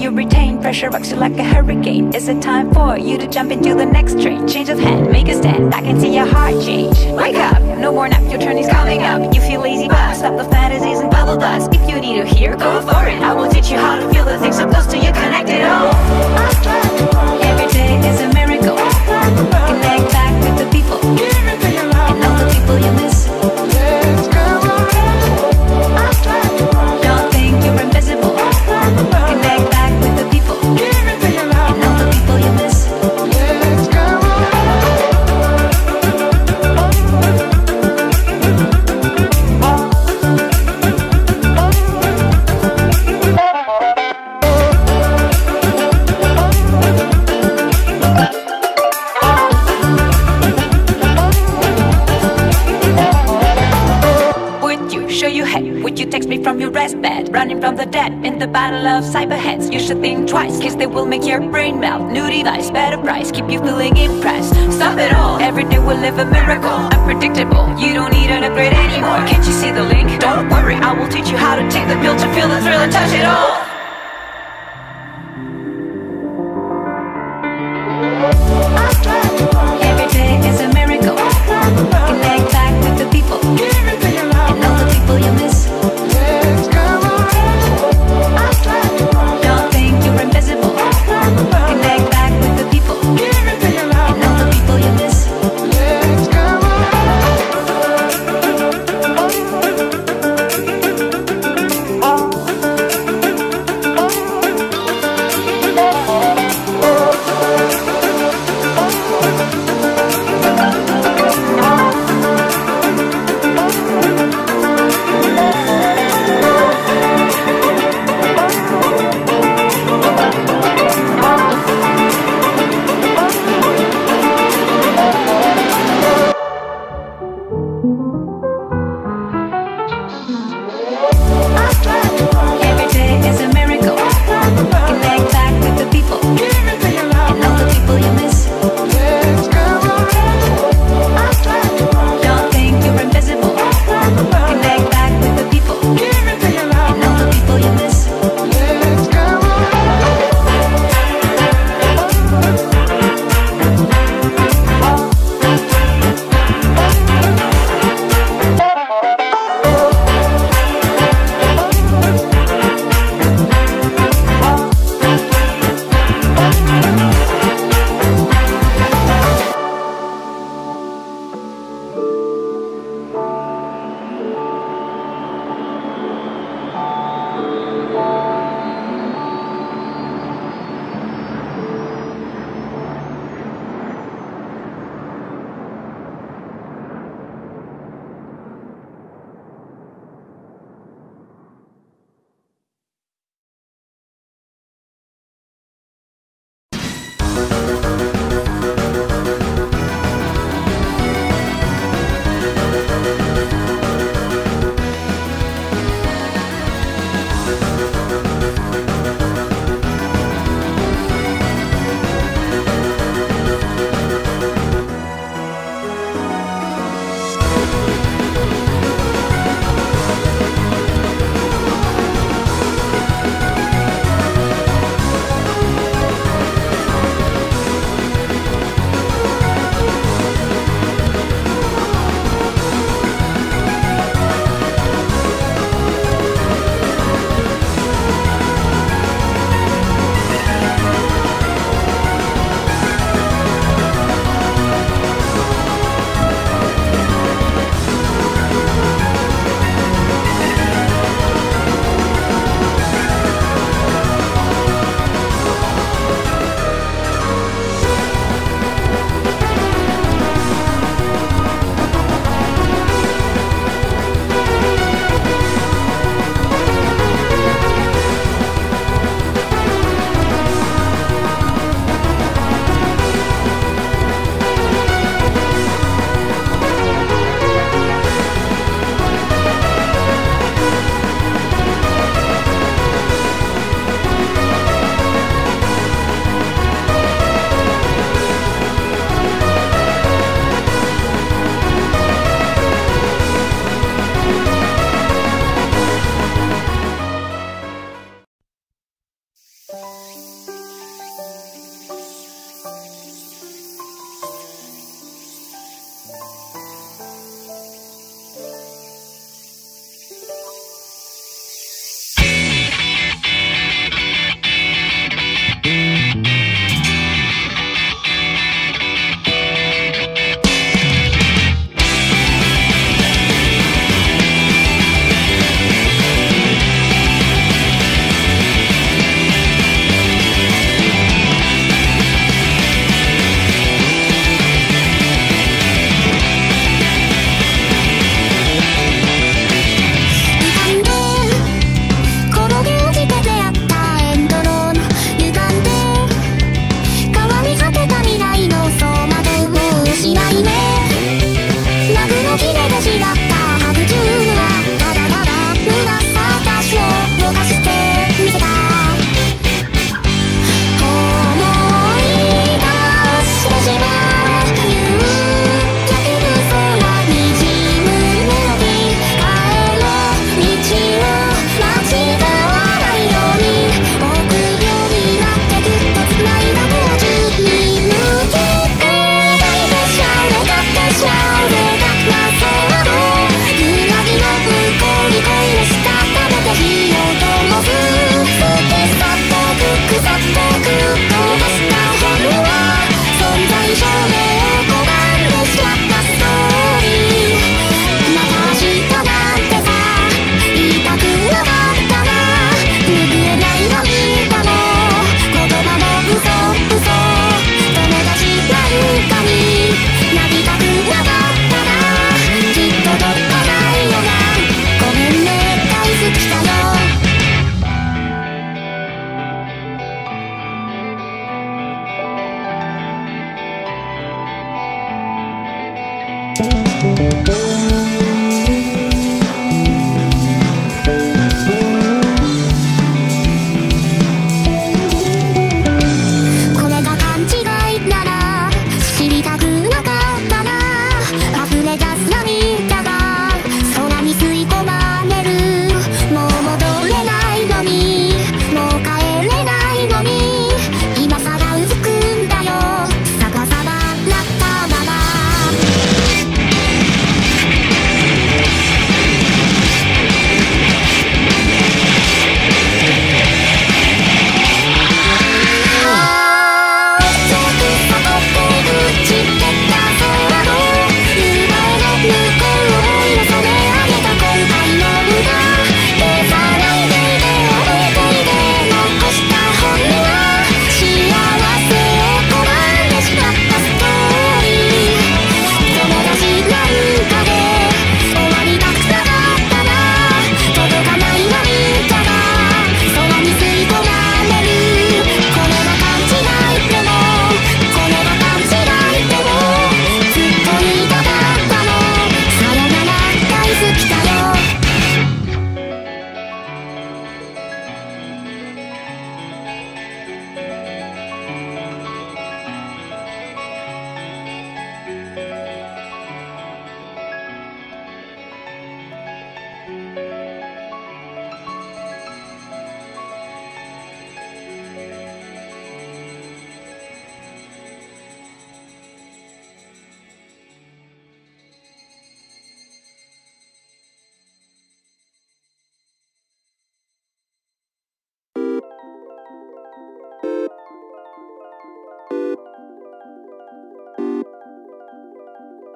you retain. Pressure rocks you like a hurricane. Is it time for you to jump into the next train? Change of hand, make a stand, I can see your heart change. Wake up, no more nap, your turn is coming up. You feel lazy, but stop the fantasies and bubble dust. If you need to hear, go for it. I will teach you how to feel the things so close to you, connected all. Every day is a miracle. Connect back with the people and all the people you miss. Don't think you're invisible. Connect back with the people and all the people you miss. From your rest bed, running from the dead in the battle of cyberheads. You should think twice, cause they will make your brain melt. New device, better price, keep you feeling impressed. Stop it all, every day we'll live a miracle. Unpredictable, you don't need an upgrade anymore. Can't you see the link? Don't worry, I will teach you how to take the pill to feel the thrill and touch it all. Every day is a miracle. Connect back with the people and all the people you miss.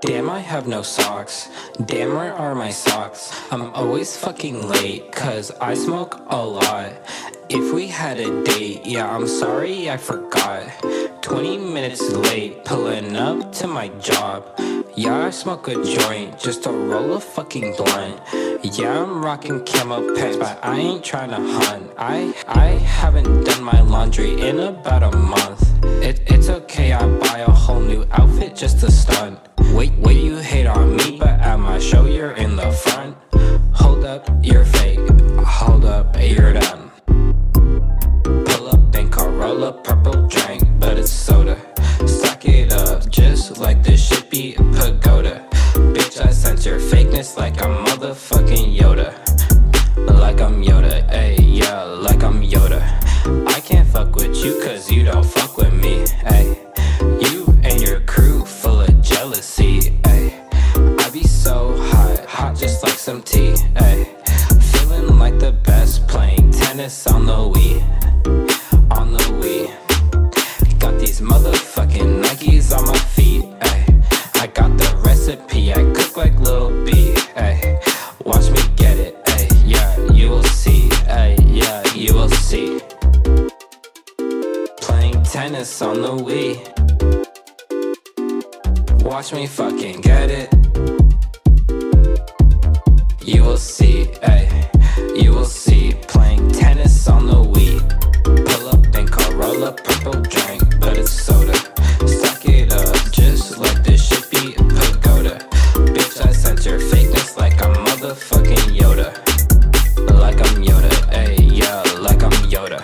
Damn, I have no socks. Damn, where are my socks? I'm always fucking late, cause I smoke a lot. If we had a date, yeah, I'm sorry I forgot. 20 minutes late, pulling up to my job. Yeah, I smoke a joint, just to roll a fucking blunt. Yeah, I'm rocking camo pants, but I ain't tryna hunt. I haven't done my laundry in about a month. It's okay, I buy a whole new outfit just to stunt. Wait, you hate on me, but at my show you're in the front. Hold up, you're fake. Hold up, you're done. Pull up, then Corolla, purple drink, but it's soda. Suck it up, just like the shippy pagoda. Bitch, I sense your fakeness like I'm motherfucking Yoda. Like I'm Yoda, ayy, yeah, like I'm Yoda. I can't fuck with you cause you don't fuck with me, ayy. You and your crew full of jealousy, ayy. I be so hot just like some tea, ayy. Feeling like the best playing tennis on the Wii. On the Wii. Got these motherfucking Nikes on my feet, ayy. I got the recipe, I cook like Lil B, ayy. Watch me get it, ayy, yeah, you will see, ayy, yeah, you will see. Playing tennis on the Wii. Watch me fucking get it. You will see, ayy, you will see. Playing tennis on the Wii. Pull up then Corolla, purple drink, but it's soda. Suck it up, just like the shippy pagoda. Bitch, I sense your fakeness like I'm motherfucking Yoda. Like I'm Yoda, ayy, yeah, like I'm Yoda.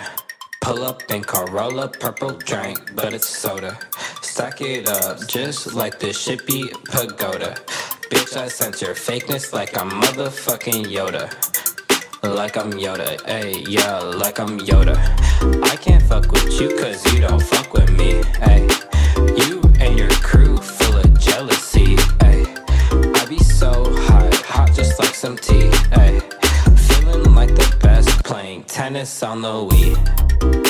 Pull up then Corolla, purple drink, but it's soda. Stack it up, just like the shippy pagoda. Bitch, I sense your fakeness like I'm motherfucking Yoda. Like I'm Yoda, ayy, yeah, like I'm Yoda. I can't fuck with you cause you don't fuck with me, ayy. You and your crew full of jealousy, ayy. I be so hot just like some tea, ayy. Feeling like the best playing tennis on the Wii.